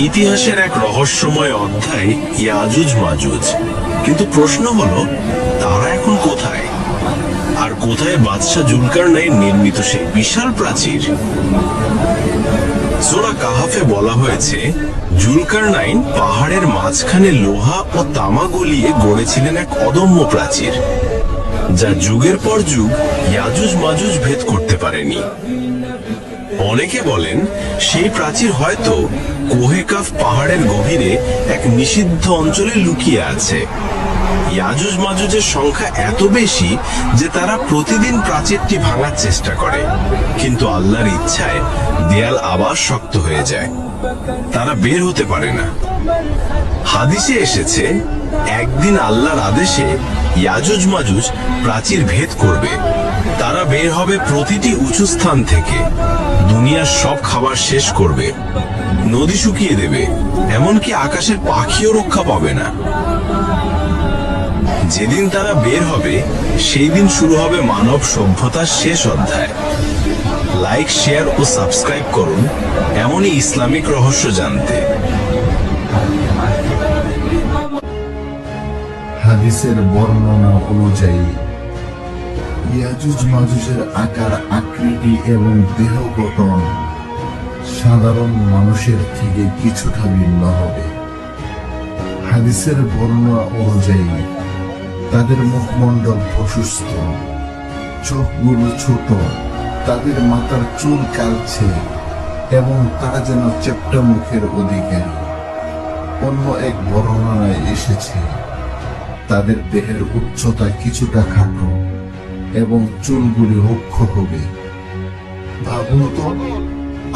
ইতিহাসের এক রহস্যময় অধ্যায় ইয়াজুজ মাজুজ। কিন্তু প্রশ্ন হলো, তারা এখন কোথায়? আর কোথায় বাদশাহ জুলকারনাইন নির্মিত সেই বিশাল প্রাচীর? সূরা কাহাফে বলা হয়েছে, জুলকারনাইন পাহাড়ের মাঝখানে লোহা ও তামা গলিয়ে গড়েছিলেন এক অদম্য প্রাচীর, যা যুগের পর যুগ ইয়াজুজ মাজুজ ভেদ করতে পারেনি। অনেকে বলেন সেই প্রাচীর হয়তো কোহে কাফ পাহাড়ের গভীরে এক নিষিদ্ধ অঞ্চলে লুকিয়ে আছে। ইয়াজুজ মাজুজের সংখ্যা এত বেশি যে তারা প্রতিদিন প্রাচীরটি ভাঙার চেষ্টা করে, কিন্তু আল্লাহর ইচ্ছায় দেয়াল আবার শক্ত হয়ে যায়, তারা বের হতে পারে না। হাদিসে এসেছে, একদিন আল্লাহর আদেশে ইয়াজুজ মাজুজ প্রাচীর ভেদ করবে। তারা বের হবে প্রতিটি উঁচু স্থান থেকে, দুনিয়ার সব খাবার শেষ করবে, নদী শুকিয়ে দেবে, এমনকি আকাশের পাখিও রক্ষা পাবে না। যেদিন তারা বের হবে সেই দিন শুরু হবে মানব সভ্যতার শেষ অধ্যায়। লাইক, শেয়ার ও সাবস্ক্রাইব করুন এমনই ইসলামিক রহস্য জানতে। হাদিসের বর্ণনা অনুযায়ী ইয়াজুজ মাজুজের আকার আকৃতি এবং দেহ গঠন সাধারণ মানুষের থেকে কিছুটা ভিন্ন হবে। হাদিসের বর্ণনা অনুযায়ী তাদের মুখমণ্ডল প্রশস্ত, চোখগুলো ছোট, তাদের মাথার চুল কালছে এবং তারা যেন চেপ্টা মুখের অধিকারী। অন্য এক বর্ণনায় এসেছে, তাদের দেহের উচ্চতা কিছুটা খাটো এবং চুলগুলি রুক্ষ হবে। ভাবুন তো,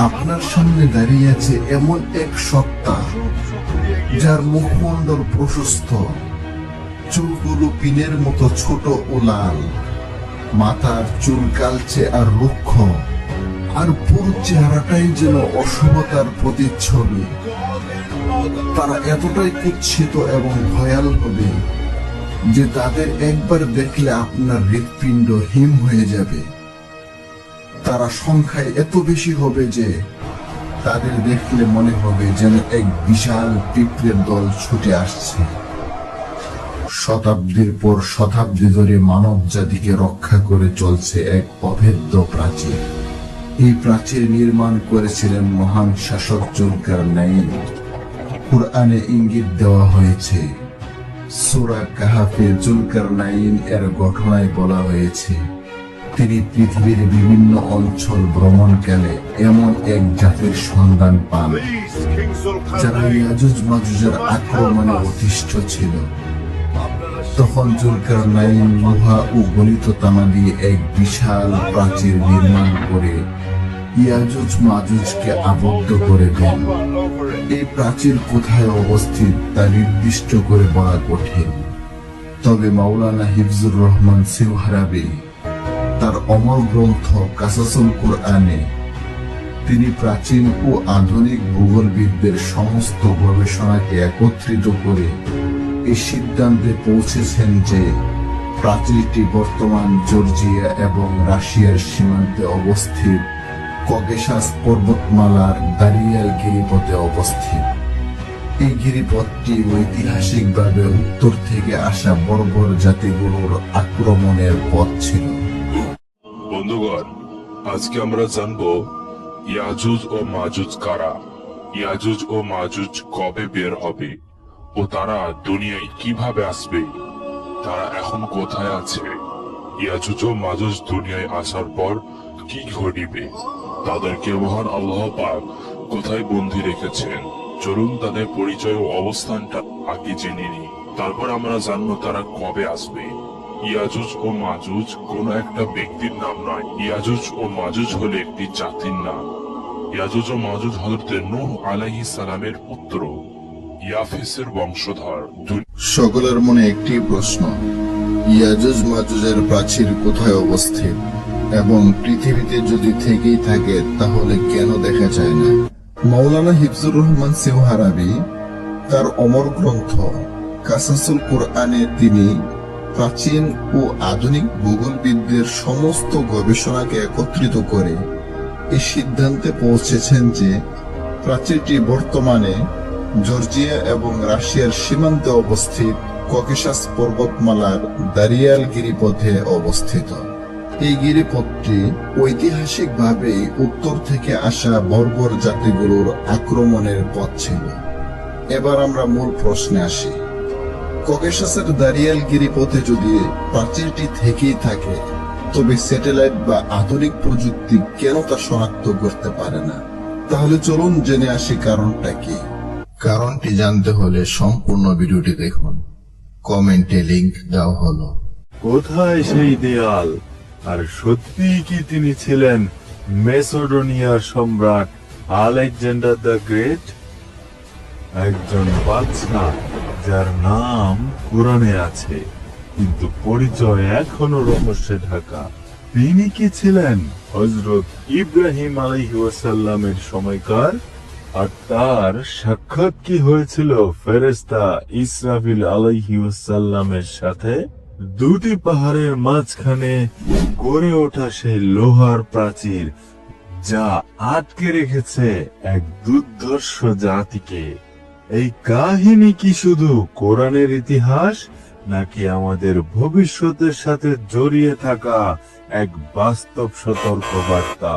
আপনার সামনে দাঁড়িয়ে আছে এমন এক সত্তা যার মুখমণ্ডল প্রশস্ত, চুলগুলো পিনের মতো ছোট ও লাল, মাথার চুল কালচে আর রুক্ষ, আর পুরো চেহারাটাই যেন অশুভতার প্রতিচ্ছবি। তারা এতটাই কুৎসিত এবং ভয়াল হবে যে তাদের একবার দেখলে আপনার হৃৎপিণ্ড হিম হয়ে যাবে। তারা সংখ্যায় এত বেশি হবে যে তাদের দেখলে মনে হবে যেন এক বিশাল পিঁপড়ের দল ছুটে আসছে। শতাব্দীর পর শতাব্দী ধরে মানব জাতিকে রক্ষা করে চলছে এক অভেদ্য প্রাচীর। এই প্রাচীর নির্মাণ করেছিলেন মহান শাসক জুলকারনাইন। কুরআনে ইঙ্গিত দেওয়া হয়েছে, সূরা কাহাফে জুলকারনাইন এর ঘটনায় বলা হয়েছে, তিনি পৃথিবীর বিভিন্ন অঞ্চল ভ্রমণকালে এমন এক জাতির সন্ধান পান যারা ইয়াজুজ মাজুজের আক্রমণে অতিষ্ঠ ছিল। তখন জুলকারনাইন লোহা ও গলিত তামা দিয়ে এক বিশাল প্রাচীর নির্মাণ করে ইয়াজুজ মাজুজকে আবদ্ধ করে দেন। এই প্রাচীর কোথায় অবস্থিত তা নির্দিষ্ট করে বলা কঠিন, তবে মাওলানা হিফজুর রহমান সিলহারাবি তার অমর গ্রন্থ কাসাসুল কুরআনে তিনি প্রাচীন ও আধুনিক ভূগোলবিদদের সমস্ত গবেষণাকে একত্রিত করে এই সিদ্ধান্তে পৌঁছেছেন যে প্রাচীরটি বর্তমান জর্জিয়া এবং রাশিয়ার সীমান্তে অবস্থিত ককেশাস পর্বতমালার দারিয়াল গিরিপথে অবস্থিত। এই গিরিপথটি ঐতিহাসিকভাবে উত্তর থেকে আসা বর্বর জাতিগুলোর আক্রমণের পথ ছিল। বন্ধুগণ, আজকে আমরা জানবো ইয়াজুজ ও মাজুজ কারা, ইয়াজুজ ও মাজুজ কবে বের হবে ও তারা দুনিয়ায় কিভাবে আসবে, তারা এখন কোথায় আছে, ইয়াজুজ ও মাজুজ দুনিয়ায় আসার পর কি ঘটিবে, তাদেরকে মহান আল্লাহ পাক কোথায় বন্দী রেখেছেন। চলুন তাদের পরিচয় ও অবস্থানটা আগে জেনে নিই, তারপর আমরা জানবো তারা কবে আসবে। ইয়াজুজ ও মাজুজ কোনো একটা ব্যক্তির নাম নয়, ইয়াজুজ ও মাজুজ হলো একটি জাতির নাম। ইয়াজুজ ও মাজুজ হযরত নূহ আলাইহিস সালামের পুত্র, ইয়াফেসের বংশধর। সকলের মনে একটি প্রশ্ন, ইয়াজুজ মাজুজের প্রাচীর কোথায় অবস্থিত এবং পৃথিবীতে যদি থেকেই থাকে তাহলে কেন দেখা যায় না? মাওলানা হিফজুর রহমান সিলহারাবি তার অমর গ্রন্থ কাসাসুল কুরআনে তিনি প্রাচীন ও আধুনিক ভূগোলবিদদের সমস্ত গবেষণাকে একত্রিত করে এই সিদ্ধান্তে পৌঁছেছেন যে প্রাচীরটি বর্তমানে জর্জিয়া এবং রাশিয়ার সীমান্তে অবস্থিত ককেশাস পর্বতমালার দারিয়াল গিরিপথে অবস্থিত। এই গিরিপথটি ঐতিহাসিকভাবে উত্তর থেকে আসা বর্বর জাতিগুলোর আক্রমণের পথ ছিল। এবার আমরা মূল প্রশ্নে আসি। ককেশাসের দারিয়াল গিরিপথে যদি প্রাচীরটি থেকেই থাকে, তবে স্যাটেলাইট বা আধুনিক প্রযুক্তি কেন তা শনাক্ত করতে পারে না? তাহলে চলুন জেনে আসি কারণটা কি। কারণটি জানতে হলে সম্পূর্ণ ভিডিওটি দেখুন, কমেন্টে লিংক দেওয়া হলো। কোথায় সেই দেয়াল? আর সত্যি কি তিনি ছিলেন মেসোডোনিয়ার সম্রাট আলেকজান্ডার দ্য গ্রেট, একজন বাদশা যার নাম কোরআনে আছে কিন্তু পরিচয় এখনো রহস্যে ঢাকা? তিনি কি ছিলেন হযরত ইব্রাহিম আলাইহিস সালামের সময়কার? আর তার সাক্ষাৎ কি হয়েছিল ফেরেশতা ইসরাফিল আলাইহিস সালামের সাথে? দুটি পাহাড়ের মাঝখানে গড়ে ওঠা সেই লোহার প্রাচীর যা আটকে রেখেছে এক দুর্ধর্ষ জাতিকে। এই কাহিনী কি শুধু কোরআনের ইতিহাস, নাকি আমাদের ভবিষ্যতের সাথে জড়িয়ে থাকা এক বাস্তব সতর্ক বার্তা?